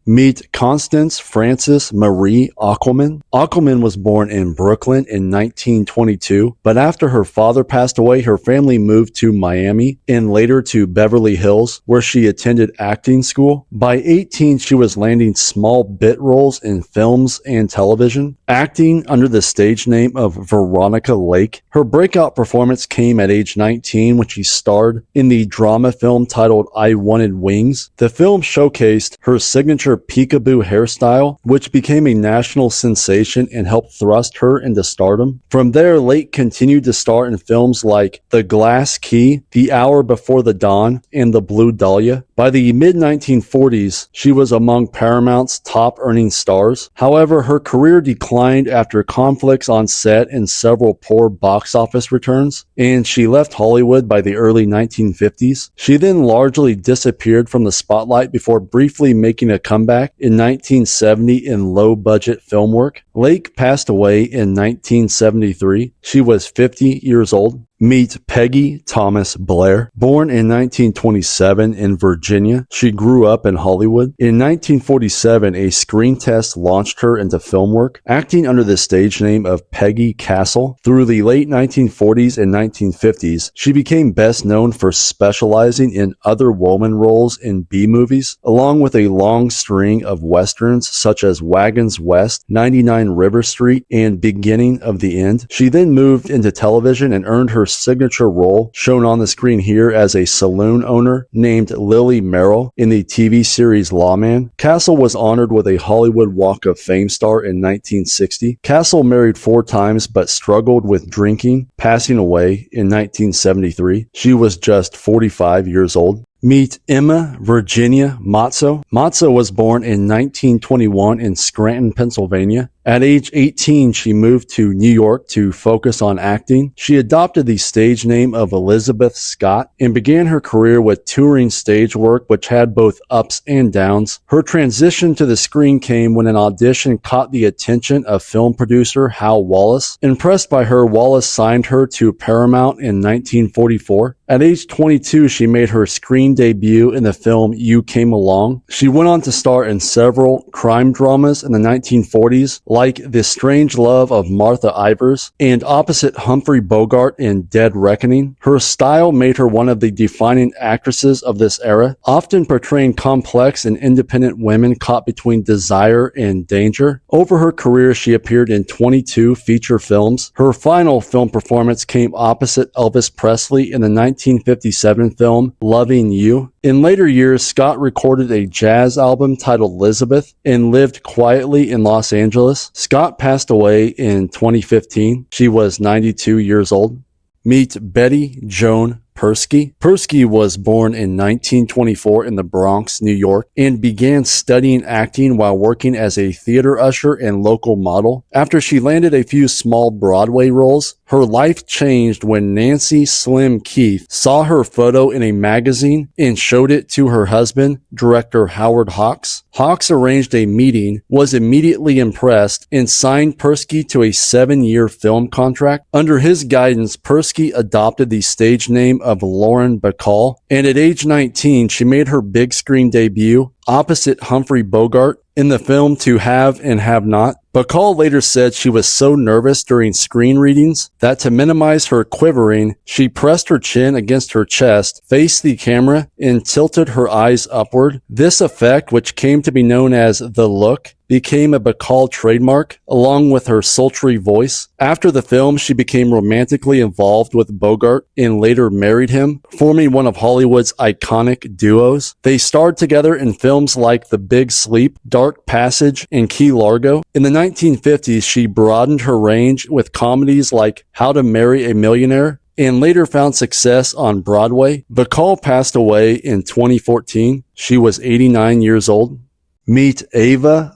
Meet Constance Frances Marie Ockelman. Ockelman was born in Brooklyn in 1922, but after her father passed away, her family moved to Miami and later to Beverly Hills, where she attended acting school. By 18, she was landing small bit roles in films and television, acting under the stage name of Veronica Lake. Her breakout performance came at age 19 when she starred in the drama film titled I Wanted Wings. The film showcased her signature peekaboo hairstyle, which became a national sensation and helped thrust her into stardom. From there, Lake continued to star in films like The Glass Key, The Hour Before the Dawn, and The Blue Dahlia. By the mid-1940s, she was among Paramount's top-earning stars. However, her career declined after conflicts on set and several poor box office returns, and she left Hollywood by the early 1950s. She then largely disappeared from the spotlight before briefly making a comeback in 1970 in low-budget film work. Lake passed away in 1973. She was 50 years old. Meet Peggie Thomas Blair. Born in 1927 in Virginia, she grew up in Hollywood. In 1947, a screen test launched her into film work, acting under the stage name of Peggie Castle. Through the late 1940s and 1950s, she became best known for specializing in other woman roles in B-movies, along with a long string of westerns such as Wagons West, 99 River Street, and Beginning of the End. She then moved into television and earned her signature role, shown on the screen here, as a saloon owner named Lily Merrill in the TV series Lawman. Castle was honored with a Hollywood Walk of Fame star in 1960. Castle married 4 times but struggled with drinking, passing away in 1973. She was just 45 years old. Meet Emma Virginia Matzo. Matzo was born in 1921 in Scranton, Pennsylvania. At age 18, she moved to New York to focus on acting. She adopted the stage name of Lizabeth Scott and began her career with touring stage work, which had both ups and downs. Her transition to the screen came when an audition caught the attention of film producer Hal Wallace. Impressed by her, Wallace signed her to Paramount in 1944. At age 22, she made her screen debut in the film You Came Along. She went on to star in several crime dramas in the 1940s, like The Strange Love of Martha Ivers and opposite Humphrey Bogart in Dead Reckoning. Her style made her one of the defining actresses of this era, often portraying complex and independent women caught between desire and danger. Over her career, she appeared in 22 feature films. Her final film performance came opposite Elvis Presley in the 1957 film Loving You. In later years, Scott recorded a jazz album titled Lizabeth and lived quietly in Los Angeles. Scott passed away in 2015. She was 92 years old. Meet Betty Joan Persky. Persky was born in 1924 in the Bronx, New York, and began studying acting while working as a theater usher and local model. After she landed a few small Broadway roles, her life changed when Nancy Slim Keith saw her photo in a magazine and showed it to her husband, director Howard Hawks. Hawks arranged a meeting, was immediately impressed, and signed Persky to a 7-year film contract. Under his guidance, Persky adopted the stage name of Lauren Bacall, and at age 19, she made her big screen debut opposite Humphrey Bogart in the film To Have and Have Not. Bacall later said she was so nervous during screen readings that to minimize her quivering, she pressed her chin against her chest, faced the camera, and tilted her eyes upward. This effect, which came to be known as the look, became a Bacall trademark, along with her sultry voice. After the film, she became romantically involved with Bogart and later married him, forming one of Hollywood's iconic duos. They starred together in films like The Big Sleep, Dark Passage, and Key Largo. In the 1950s, she broadened her range with comedies like How to Marry a Millionaire, and later found success on Broadway. Bacall passed away in 2014. She was 89 years old. Meet Ava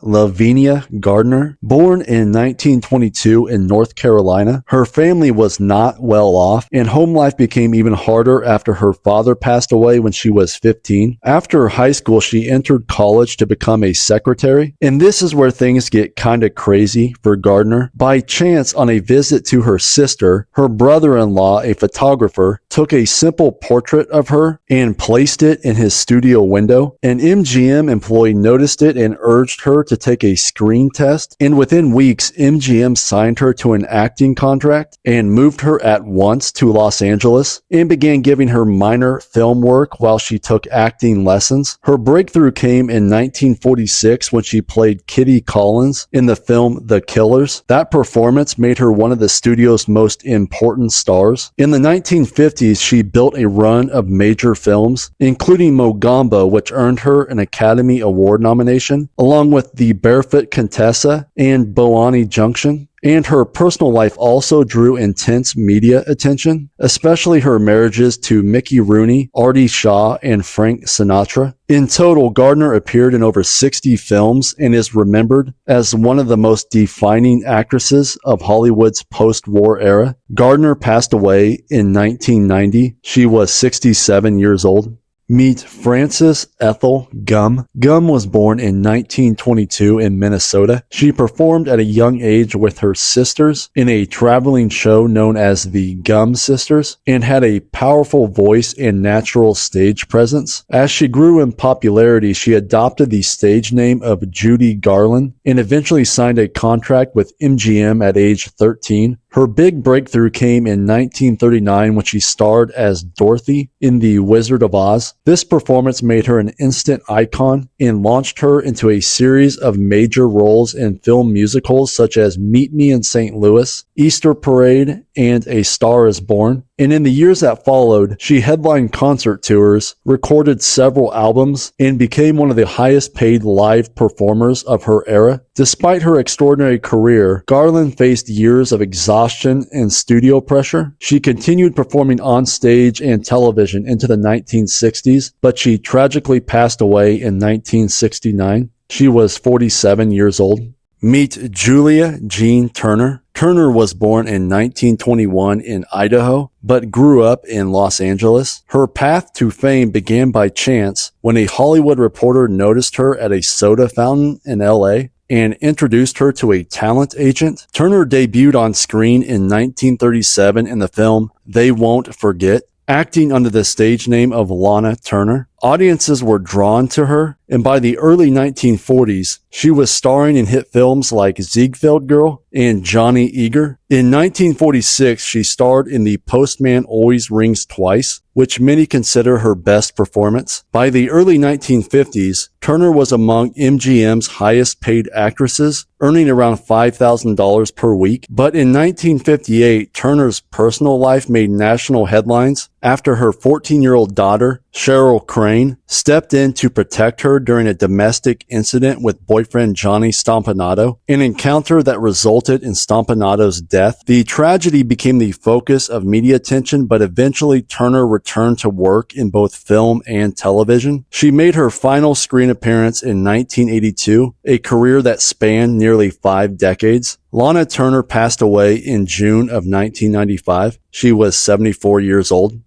Gardner. Born in 1922 in North Carolina, her family was not well off, and home life became even harder after her father passed away when she was 15. After high school, she entered college to become a secretary, and this is where things get kinda crazy for Gardner. By chance, on a visit to her sister, her brother-in-law, a photographer, took a simple portrait of her and placed it in his studio window. An MGM employee noticed interested and urged her to take a screen test, and within weeks, MGM signed her to an acting contract and moved her at once to Los Angeles and began giving her minor film work while she took acting lessons. Her breakthrough came in 1946 when she played Kitty Collins in the film The Killers. That performance made her one of the studio's most important stars. In the 1950s, she built a run of major films, including Mogambo, which earned her an Academy Award nomination, along with The Barefoot Contessa and Boani Junction. And her personal life also drew intense media attention, especially her marriages to Mickey Rooney, Artie Shaw, and Frank Sinatra. In total, Gardner appeared in over 60 films and is remembered as one of the most defining actresses of Hollywood's post-war era. Gardner passed away in 1990. She was 67 years old. Meet Frances Ethel Gumm. Gumm was born in 1922 in Minnesota. She performed at a young age with her sisters in a traveling show known as the Gumm Sisters and had a powerful voice and natural stage presence. As she grew in popularity, she adopted the stage name of Judy Garland and eventually signed a contract with MGM at age 13. Her big breakthrough came in 1939 when she starred as Dorothy in The Wizard of Oz. This performance made her an instant icon and launched her into a series of major roles in film musicals such as Meet Me in St. Louis, Easter Parade, and A Star is Born. And in the years that followed, she headlined concert tours, recorded several albums, and became one of the highest paid live performers of her era. Despite her extraordinary career, Garland faced years of exhaustion and studio pressure. She continued performing on stage and television into the 1960s, but she tragically passed away in 1969. She was 47 years old. Meet Julia Jean Turner. Turner was born in 1921 in Idaho, but grew up in Los Angeles. Her path to fame began by chance when a Hollywood reporter noticed her at a soda fountain in LA and introduced her to a talent agent. Turner debuted on screen in 1937 in the film They Won't Forget, acting under the stage name of Lana Turner. Audiences were drawn to her, and by the early 1940s, she was starring in hit films like Ziegfeld Girl and Johnny Eager. In 1946, she starred in The Postman Always Rings Twice, which many consider her best performance. By the early 1950s, Turner was among MGM's highest paid actresses, earning around $5,000 per week. But in 1958, Turner's personal life made national headlines after her 14-year-old daughter, Cheryl Crane, stepped in to protect her during a domestic incident with boyfriend Johnny Stompanato, an encounter that resulted in Stompanato's death. The tragedy became the focus of media attention, but eventually Turner returned to work in both film and television. She made her final screen appearance in 1982, a career that spanned nearly 5 decades. Lana Turner passed away in June of 1995. She was 74 years old.